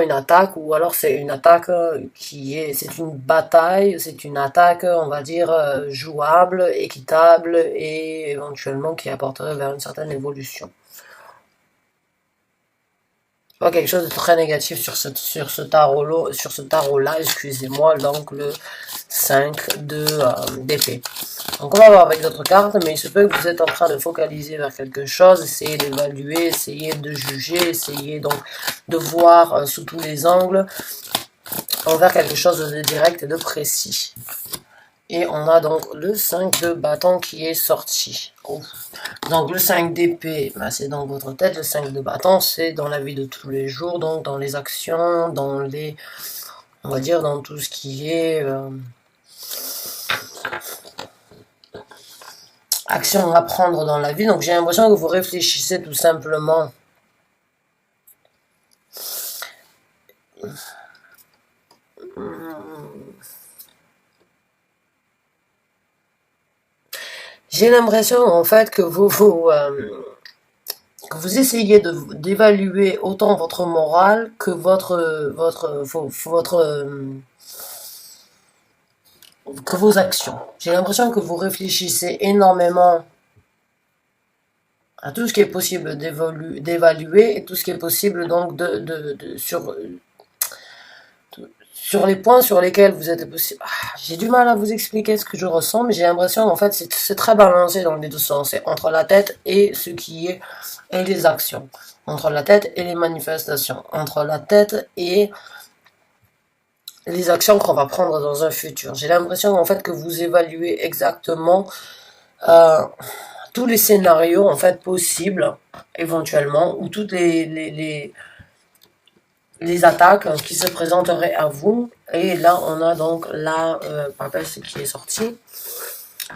une attaque, ou alors c'est une attaque c'est une bataille, c'est une attaque, on va dire, jouable, équitable, et éventuellement qui apporterait vers une certaine évolution. Pas quelque chose de très négatif sur ce tarot-là, excusez-moi, donc le 5 d'épée. Donc on va voir avec d'autres cartes, mais il se peut que vous êtes en train de focaliser vers quelque chose, essayer d'évaluer, essayer de juger, essayer donc de voir sous tous les angles, envers quelque chose de direct et de précis. Et on a donc le 5 de bâton qui est sorti. Oh. Donc le 5 d'épée, bah, c'est dans votre tête. Le 5 de bâton, c'est dans la vie de tous les jours, donc dans les actions, dans les... on va dire dans tout ce qui est... action à prendre dans la vie. Donc j'ai l'impression que vous réfléchissez tout simplement. J'ai l'impression en fait que vous essayez d'évaluer autant votre morale que que vos actions. J'ai l'impression que vous réfléchissez énormément à tout ce qui est possible d'évaluer et tout ce qui est possible donc sur les points sur lesquels vous êtes possible. J'ai du mal à vous expliquer ce que je ressens, mais j'ai l'impression en fait c'est très balancé dans les deux sens. C'est entre la tête et ce qui est et les actions, entre la tête et les manifestations, entre la tête et les actions qu'on va prendre dans un futur. J'ai l'impression en fait que vous évaluez exactement tous les scénarios en fait possibles éventuellement, ou toutes les attaques qui se présenteraient à vous. Et là on a donc la papesse qui est sortie.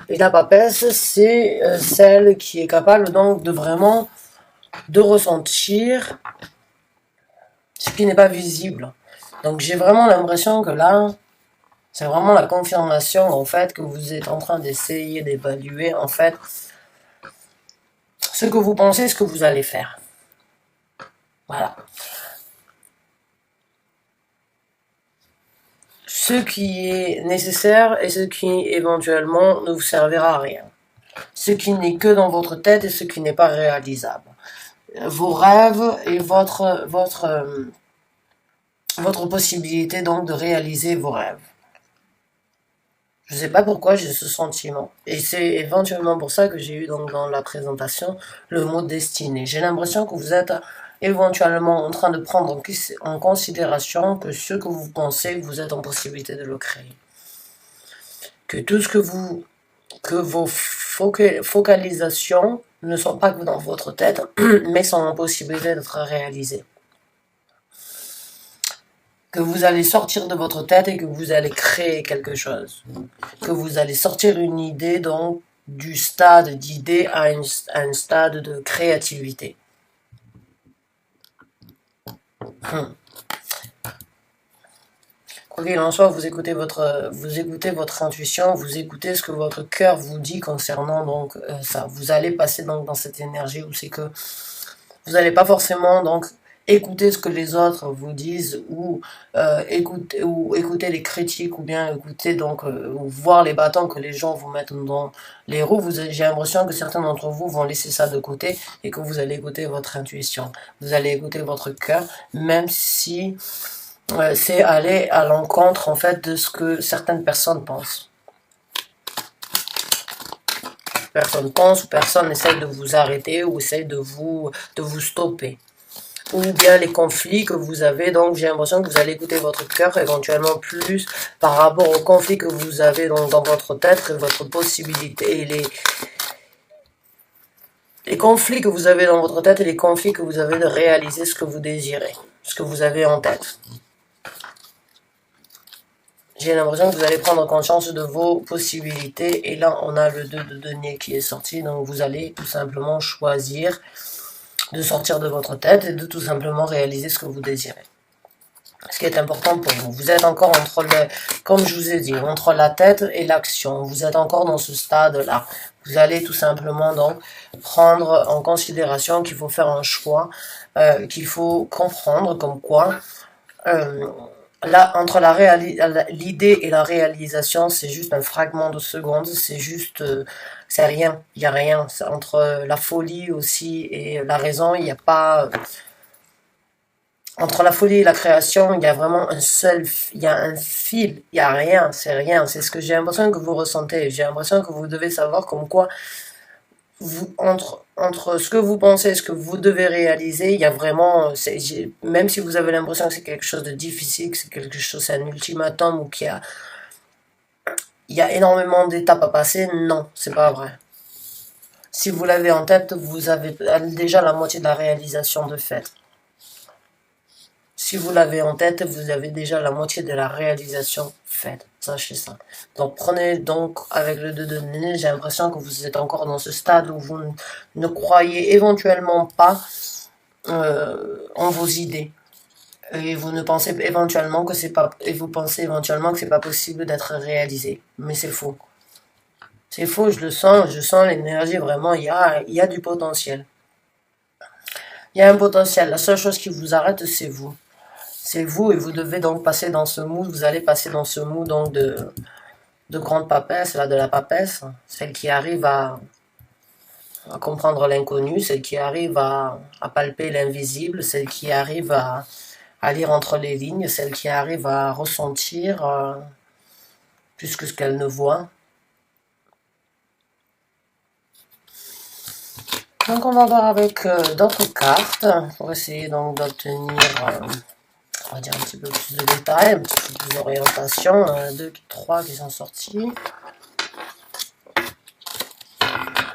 Et la papesse, c'est celle qui est capable donc de vraiment de ressentir ce qui n'est pas visible. Donc j'ai vraiment l'impression que là, c'est vraiment la confirmation en fait que vous êtes en train d'essayer d'évaluer en fait ce que vous pensez, ce que vous allez faire. Voilà. Ce qui est nécessaire et ce qui éventuellement ne vous servira à rien. Ce qui n'est que dans votre tête et ce qui n'est pas réalisable. Vos rêves et votre possibilité donc de réaliser vos rêves. Je ne sais pas pourquoi j'ai ce sentiment. Et c'est éventuellement pour ça que j'ai eu donc dans la présentation le mot destinée. J'ai l'impression que vous êtes éventuellement en train de prendre en considération que ce que vous pensez, vous êtes en possibilité de le créer. Que tout ce que vos focalisations ne sont pas que dans votre tête, mais sont en possibilité d'être réalisées. Que vous allez sortir de votre tête et que vous allez créer quelque chose. Que vous allez sortir une idée, donc, du stade d'idée à un stade de créativité. Quoi qu'il en soit, vous écoutez votre intuition, vous écoutez ce que votre cœur vous dit concernant donc ça. Vous allez passer donc dans cette énergie où c'est que vous n'allez pas forcément donc écouter ce que les autres vous disent, ou écouter les critiques, ou bien écouter donc ou voir les bâtons que les gens vous mettent dans les roues. J'ai l'impression que certains d'entre vous vont laisser ça de côté et que vous allez écouter votre intuition, vous allez écouter votre cœur, même si c'est aller à l'encontre en fait de ce que certaines personnes pensent. Personne pense, ou personne essaye de vous arrêter, ou essaye de vous stopper. Ou bien les conflits que vous avez, donc j'ai l'impression que vous allez écouter votre cœur éventuellement plus par rapport aux conflits que vous avez donc dans votre tête, et votre possibilité, et les conflits que vous avez dans votre tête et les conflits que vous avez de réaliser ce que vous désirez, ce que vous avez en tête. J'ai l'impression que vous allez prendre conscience de vos possibilités. Et là, on a le 2 de denier qui est sorti. Donc, vous allez tout simplement choisir de sortir de votre tête et de tout simplement réaliser ce que vous désirez. Ce qui est important pour vous. Vous êtes encore comme je vous ai dit, entre la tête et l'action. Vous êtes encore dans ce stade-là. Vous allez tout simplement donc prendre en considération qu'il faut faire un choix, qu'il faut comprendre comme quoi Là, entre l'idée et la réalisation, c'est juste un fragment de seconde, c'est juste, c'est rien, il n'y a rien. Entre la folie aussi et la raison, il n'y a pas, entre la folie et la création, il y a vraiment il y a un fil, il n'y a rien, c'est rien. C'est ce que j'ai l'impression que vous ressentez. J'ai l'impression que vous devez savoir comme quoi, entre ce que vous pensez et ce que vous devez réaliser, il y a vraiment, même si vous avez l'impression que c'est quelque chose de difficile, que c'est quelque chose, c'est un ultimatum ou il y a énormément d'étapes à passer, non, c'est pas vrai. Si vous l'avez en tête, vous avez déjà la moitié de la réalisation de fait. Si vous l'avez en tête, vous avez déjà la moitié de la réalisation faite. Sachez ça. Donc prenez donc avec le 2 de nez, j'ai l'impression que vous êtes encore dans ce stade où vous ne croyez éventuellement pas en vos idées. Et vous ne pensez éventuellement que c'est pas, et vous pensez éventuellement que c'est pas possible d'être réalisé. Mais c'est faux. C'est faux, je sens l'énergie vraiment, il y a du potentiel. Il y a un potentiel. La seule chose qui vous arrête, c'est vous. C'est vous et vous devez donc passer dans ce mood, vous allez passer dans ce mood donc de grande papesse, là, de la papesse, celle qui arrive à comprendre l'inconnu, celle qui arrive à palper l'invisible, celle qui arrive à lire entre les lignes, celle qui arrive à ressentir plus que ce qu'elle ne voit. Donc on va voir avec d'autres cartes pour essayer donc d'obtenir on va dire un petit peu plus de détails, un petit peu plus d'orientation. 2, 3 qui sont sortis.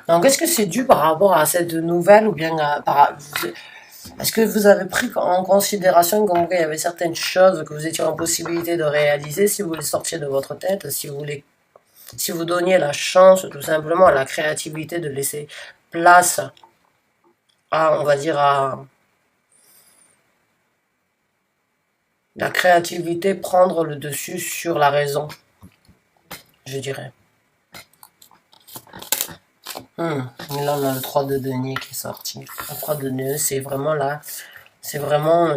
Donc, est-ce que c'est dû par rapport à cette nouvelle ou bien est-ce que vous avez pris en considération qu'il y avait certaines choses que vous étiez en possibilité de réaliser si vous les sortiez de votre tête, si vous donniez la chance tout simplement à la créativité de laisser place à, on va dire, à la créativité prendre le dessus sur la raison, je dirais. Là, on a le 3 de denier qui est sorti. Le 3 de denier, c'est vraiment là, c'est vraiment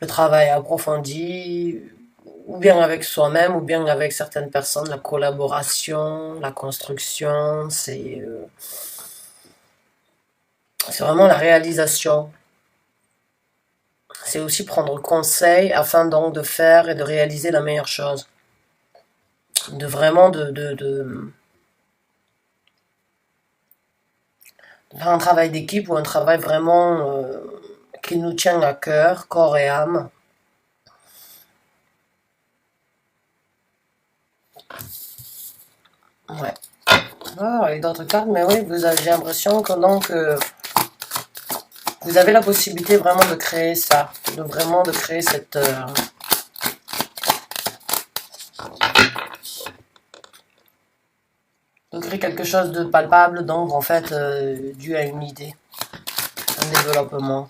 le travail approfondi, ou bien avec soi-même, ou bien avec certaines personnes, la collaboration, la construction, c'est vraiment la réalisation. C'est aussi prendre conseil afin donc de faire et de réaliser la meilleure chose. De vraiment de faire un travail d'équipe ou un travail vraiment qui nous tient à cœur, corps et âme. Ouais. Ah, avec d'autres cartes, mais oui, j'ai l'impression que donc vous avez la possibilité vraiment de créer ça, de créer cette de créer quelque chose de palpable, donc en fait dû à une idée, un développement.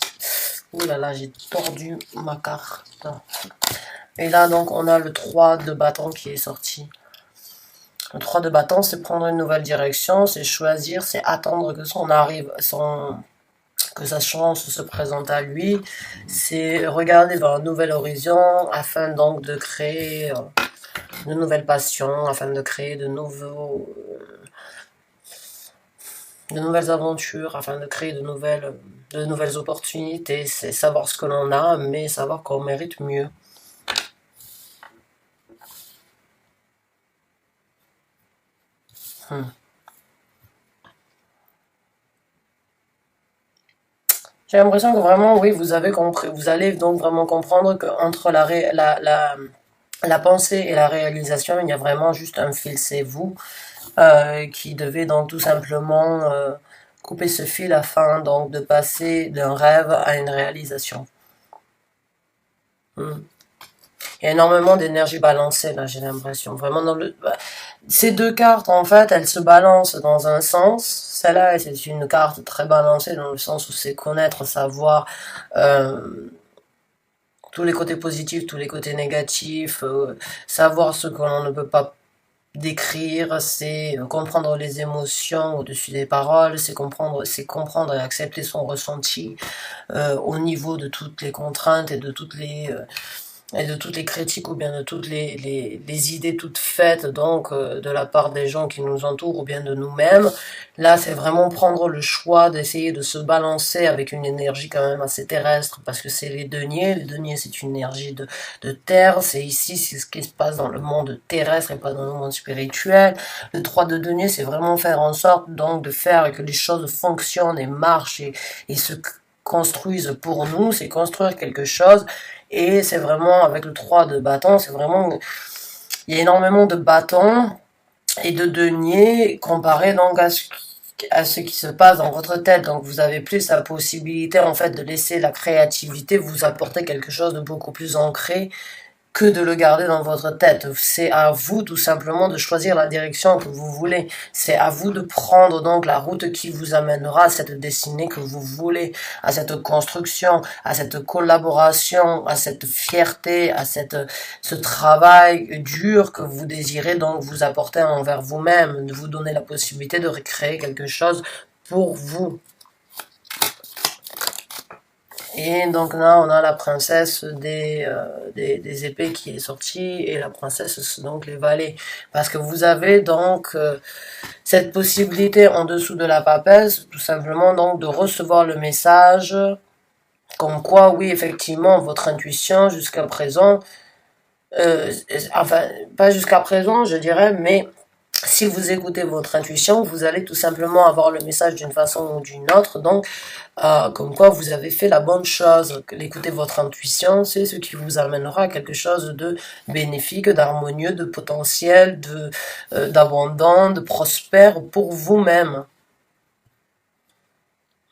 Ouh là là, j'ai tordu ma carte. Et là donc on a le 3 de bâton qui est sorti. Le 3 de bâton, c'est prendre une nouvelle direction, c'est choisir, c'est attendre que que sa chance se présente à lui, c'est regarder vers un nouvel horizon afin donc de créer de nouvelles passions, afin de créer de nouvelles aventures, afin de créer de nouvelles opportunités. C'est savoir ce que l'on a, mais savoir qu'on mérite mieux. J'ai l'impression que vraiment, oui, vous avez compris, vous allez donc vraiment comprendre qu'entre la pensée et la réalisation, il y a vraiment juste un fil, c'est vous qui devez donc tout simplement couper ce fil afin donc de passer d'un rêve à une réalisation. Il y a énormément d'énergie balancée là, j'ai l'impression. Vraiment ces deux cartes en fait, elles se balancent dans un sens. Celle-là, c'est une carte très balancée dans le sens où c'est connaître, savoir tous les côtés positifs, tous les côtés négatifs, savoir ce que l'on ne peut pas d'écrire, c'est comprendre les émotions au-dessus des paroles, c'est comprendre et accepter son ressenti au niveau de toutes les contraintes et de toutes les critiques ou bien de toutes les idées toutes faites donc de la part des gens qui nous entourent ou bien de nous-mêmes. Là, c'est vraiment prendre le choix d'essayer de se balancer avec une énergie quand même assez terrestre parce que c'est les deniers. Les deniers, c'est une énergie de terre. C'est ici, c'est ce qui se passe dans le monde terrestre et pas dans le monde spirituel. Le 3 de deniers, c'est vraiment faire en sorte donc de faire que les choses fonctionnent et marchent et se construisent pour nous. C'est construire quelque chose. Et c'est vraiment, avec le 3 de bâton, c'est vraiment, il y a énormément de bâtons et de deniers comparé donc à ce qui se passe dans votre tête. Donc vous avez plus la possibilité en fait de laisser la créativité vous apporter quelque chose de beaucoup plus ancré que de le garder dans votre tête. C'est à vous tout simplement de choisir la direction que vous voulez. C'est à vous de prendre donc la route qui vous amènera à cette destinée que vous voulez, à cette construction, à cette collaboration, à cette fierté, à ce travail dur que vous désirez donc vous apporter envers vous-même, de vous donner la possibilité de recréer quelque chose pour vous. Et donc là, on a la princesse des épées qui est sortie et la princesse, donc les valets. Parce que vous avez donc cette possibilité en dessous de la papesse, tout simplement donc de recevoir le message comme quoi, oui, effectivement, votre intuition jusqu'à présent, enfin, pas jusqu'à présent, je dirais, mais si vous écoutez votre intuition, vous allez tout simplement avoir le message d'une façon ou d'une autre, donc comme quoi vous avez fait la bonne chose. Écouter votre intuition, c'est ce qui vous amènera à quelque chose de bénéfique, d'harmonieux, de potentiel, d'abondant, de prospère pour vous-même.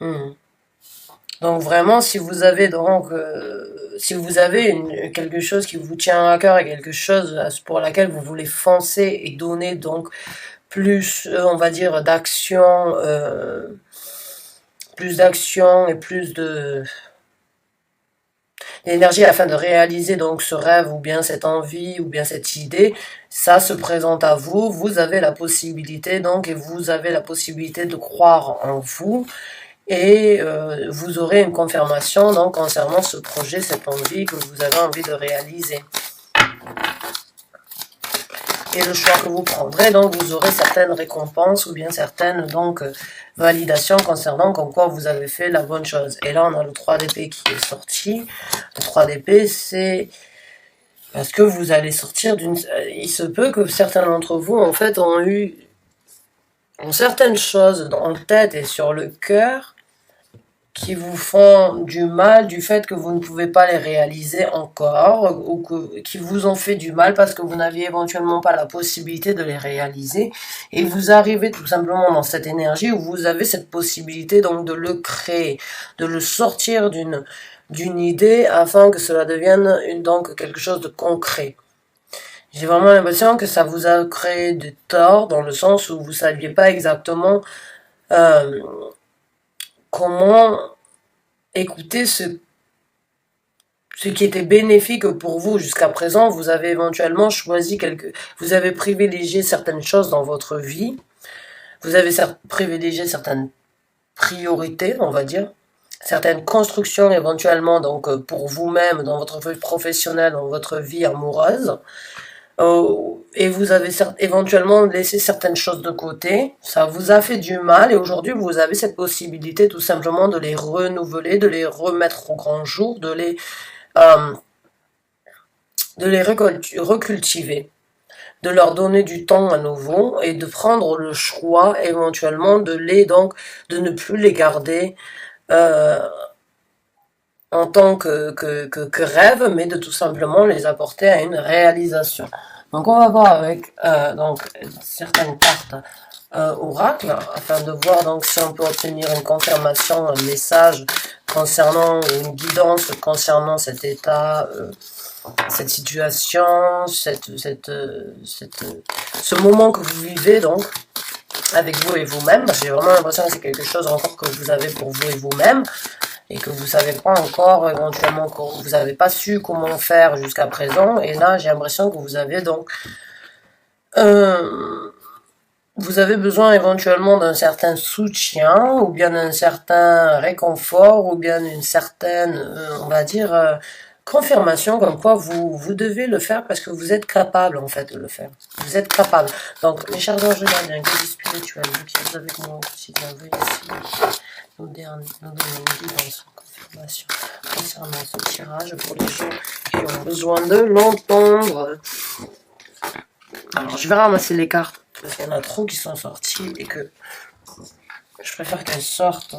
Donc vraiment, si vous avez donc si vous avez quelque chose qui vous tient à cœur et quelque chose pour laquelle vous voulez foncer et donner donc plus, on va dire, plus d'action et plus d'énergie afin de réaliser donc ce rêve ou bien cette envie ou bien cette idée, ça se présente à vous, vous avez la possibilité donc et vous avez la possibilité de croire en vous et vous aurez une confirmation donc concernant ce projet, cette envie que vous avez envie de réaliser. Et le choix que vous prendrez, donc vous aurez certaines récompenses ou bien certaines donc validations concernant comme quoi vous avez fait la bonne chose. Et là on a le 3 d'épée qui est sorti. Le 3 d'épée c'est parce que vous allez sortir d'une... Il se peut que certains d'entre vous en fait ont certaines choses en tête et sur le cœur qui vous font du mal du fait que vous ne pouvez pas les réaliser encore ou qui vous ont fait du mal parce que vous n'aviez éventuellement pas la possibilité de les réaliser et vous arrivez tout simplement dans cette énergie où vous avez cette possibilité donc de le créer, de le sortir d'une idée afin que cela devienne donc quelque chose de concret. J'ai vraiment l'impression que ça vous a créé du tort dans le sens où vous saviez pas exactement comment écouter ce qui était bénéfique pour vous jusqu'à présent. Vous avez éventuellement choisi vous avez privilégié certaines choses dans votre vie, vous avez privilégié certaines priorités, on va dire, certaines constructions éventuellement donc pour vous-même dans votre vie professionnelle, dans votre vie amoureuse. Et vous avez éventuellement laissé certaines choses de côté, ça vous a fait du mal et aujourd'hui vous avez cette possibilité tout simplement de les renouveler, de les remettre au grand jour, de les recultiver, de leur donner du temps à nouveau et de prendre le choix éventuellement de ne plus les garder en tant que rêve, mais de tout simplement les apporter à une réalisation. Donc on va voir avec donc certaines cartes oracle afin de voir donc si on peut obtenir une confirmation, un message concernant une guidance concernant cet état, cette situation, ce moment que vous vivez donc avec vous et vous-même. J'ai vraiment l'impression que c'est quelque chose encore que vous avez pour vous et vous-même et que vous savez pas encore, éventuellement que vous n'avez pas su comment faire jusqu'à présent. Et là, j'ai l'impression que vous avez donc Vous avez besoin éventuellement d'un certain soutien, ou bien d'un certain réconfort, ou bien d'une certaine, on va dire, confirmation comme quoi vous devez le faire parce que vous êtes capable en fait de le faire. Vous êtes capable. Donc, mes chers anges gardiens, guides spirituels, vous qui êtes avec moi au quotidien, veuillez ici nous donner une guidance, une confirmation concernant ce tirage pour les gens qui ont besoin de l'entendre. Alors, je vais ramasser les cartes parce qu'il y en a trop qui sont sorties et que je préfère qu'elles sortent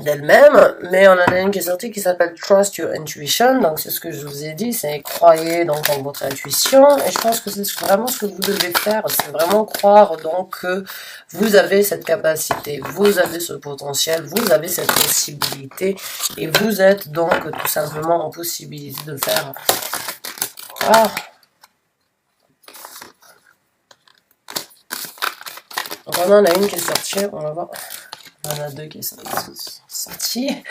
d'elles-mêmes. Mais on en a une qui est sortie qui s'appelle Trust Your Intuition. Donc, c'est ce que je vous ai dit, c'est croyez donc en votre intuition. Et je pense que c'est vraiment ce que vous devez faire. C'est vraiment croire donc que vous avez cette capacité, vous avez ce potentiel, vous avez cette possibilité. Et vous êtes donc tout simplement en possibilité de faire. Ah! Donc on en a une qui est sortie, on va voir. On en a deux qui sont sortis.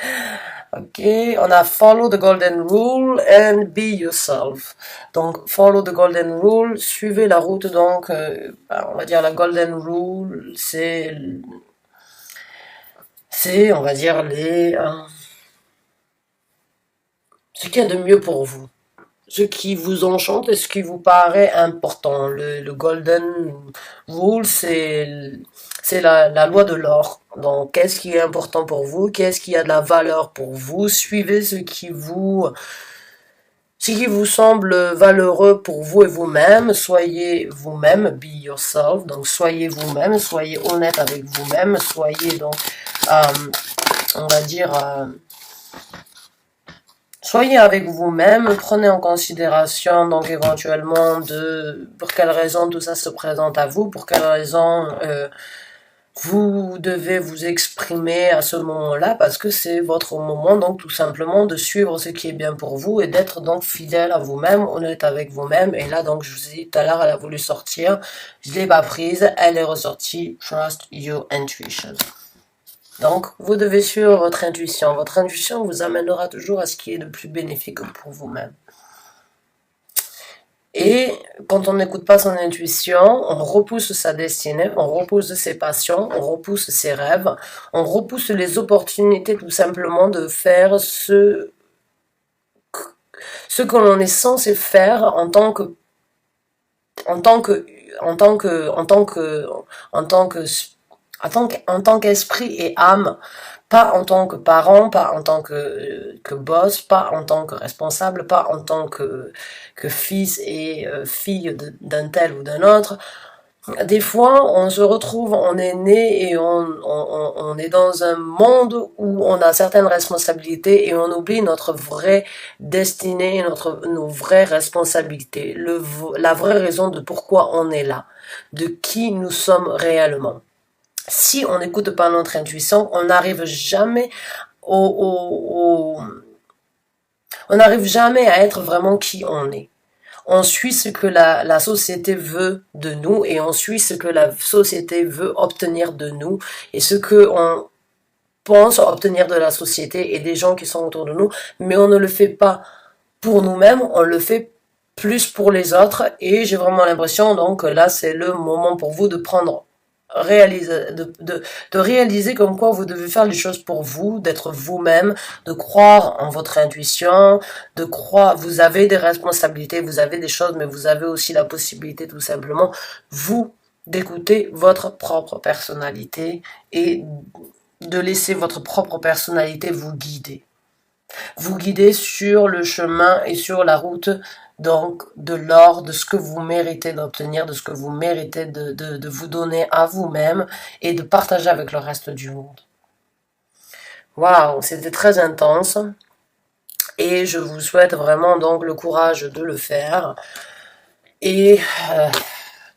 Ok, on a Follow the Golden Rule and Be Yourself. Donc, Follow the Golden Rule, suivez la route, donc, on va dire la Golden Rule, c'est, on va dire, ce qu'il y a de mieux pour vous. Ce qui vous enchante et ce qui vous paraît important. Le Golden Rule, c'est la loi de l'or. Donc, qu'est-ce qui est important pour vous? Qu'est-ce qui a de la valeur pour vous? Suivez ce qui vous semble valeureux pour vous et vous-même. Soyez vous-même, be yourself. Donc, soyez vous-même, soyez honnête avec vous-même, soyez donc, on va dire, soyez avec vous-même, prenez en considération donc éventuellement pour quelles raisons tout ça se présente à vous, pour quelles raisons vous devez vous exprimer à ce moment-là, parce que c'est votre moment donc tout simplement de suivre ce qui est bien pour vous et d'être donc fidèle à vous-même, honnête avec vous-même. Et là donc je vous ai dit tout à l'heure, elle a voulu sortir, je l'ai pas prise, elle est ressortie, Trust Your Intuition. Donc, vous devez suivre votre intuition. Votre intuition vous amènera toujours à ce qui est le plus bénéfique pour vous-même. Et quand on n'écoute pas son intuition, on repousse sa destinée, on repousse ses passions, on repousse ses rêves, on repousse les opportunités tout simplement de faire ce que l'on est censé faire en tant qu'esprit et âme, pas en tant que parent, pas en tant que boss, pas en tant que responsable, pas en tant que fils et fille d'un tel ou d'un autre. Des fois, on se retrouve, on est né et on est dans un monde où on a certaines responsabilités et on oublie notre vraie destinée, nos vraies responsabilités, la vraie raison de pourquoi on est là, de qui nous sommes réellement. Si on n'écoute pas notre intuition, on n'arrive jamais on n'arrive jamais à être vraiment qui on est. On suit ce que la société veut de nous et on suit ce que la société veut obtenir de nous et ce que on pense obtenir de la société et des gens qui sont autour de nous, mais on ne le fait pas pour nous-mêmes, on le fait plus pour les autres. Et j'ai vraiment l'impression donc là c'est le moment pour vous de prendre de réaliser comme quoi vous devez faire les choses pour vous, d'être vous-même, de croire en votre intuition, de croire, vous avez des responsabilités, vous avez des choses, mais vous avez aussi la possibilité tout simplement, vous, d'écouter votre propre personnalité et de laisser votre propre personnalité vous guider. Vous guider sur le chemin et sur la route donc de l'or, de ce que vous méritez d'obtenir, de ce que vous méritez de vous donner à vous-même et de partager avec le reste du monde. Waouh, c'était très intense et je vous souhaite vraiment donc le courage de le faire et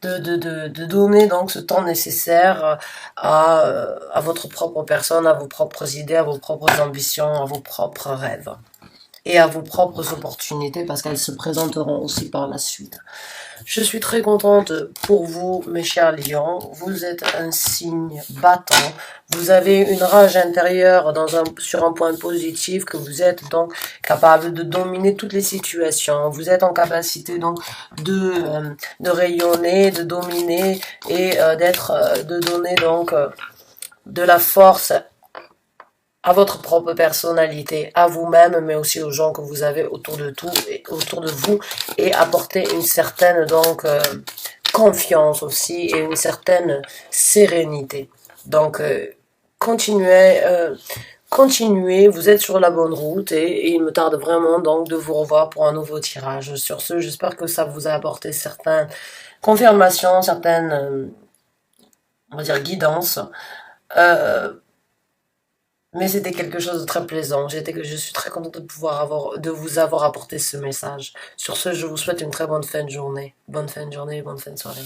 de donner donc ce temps nécessaire à votre propre personne, à vos propres idées, à vos propres ambitions, à vos propres rêves. et à vos propres opportunités parce qu'elles se présenteront aussi par la suite. Je suis très contente pour vous, mes chers lions. Vous êtes un signe battant. Vous avez une rage intérieure sur un point positif, que vous êtes donc capable de dominer toutes les situations. Vous êtes en capacité donc de rayonner, de dominer et de donner donc de la force à votre propre personnalité, à vous-même, mais aussi aux gens que vous avez autour de vous, et apporter une certaine donc confiance aussi et une certaine sérénité. Donc continuez, vous êtes sur la bonne route et il me tarde vraiment donc de vous revoir pour un nouveau tirage. Sur ce, j'espère que ça vous a apporté certaines confirmations, certaines on va dire guidances. Mais c'était quelque chose de très plaisant. Je suis très contente de vous avoir apporté ce message. Sur ce, je vous souhaite une très bonne fin de journée. Bonne fin de journée, bonne fin de soirée.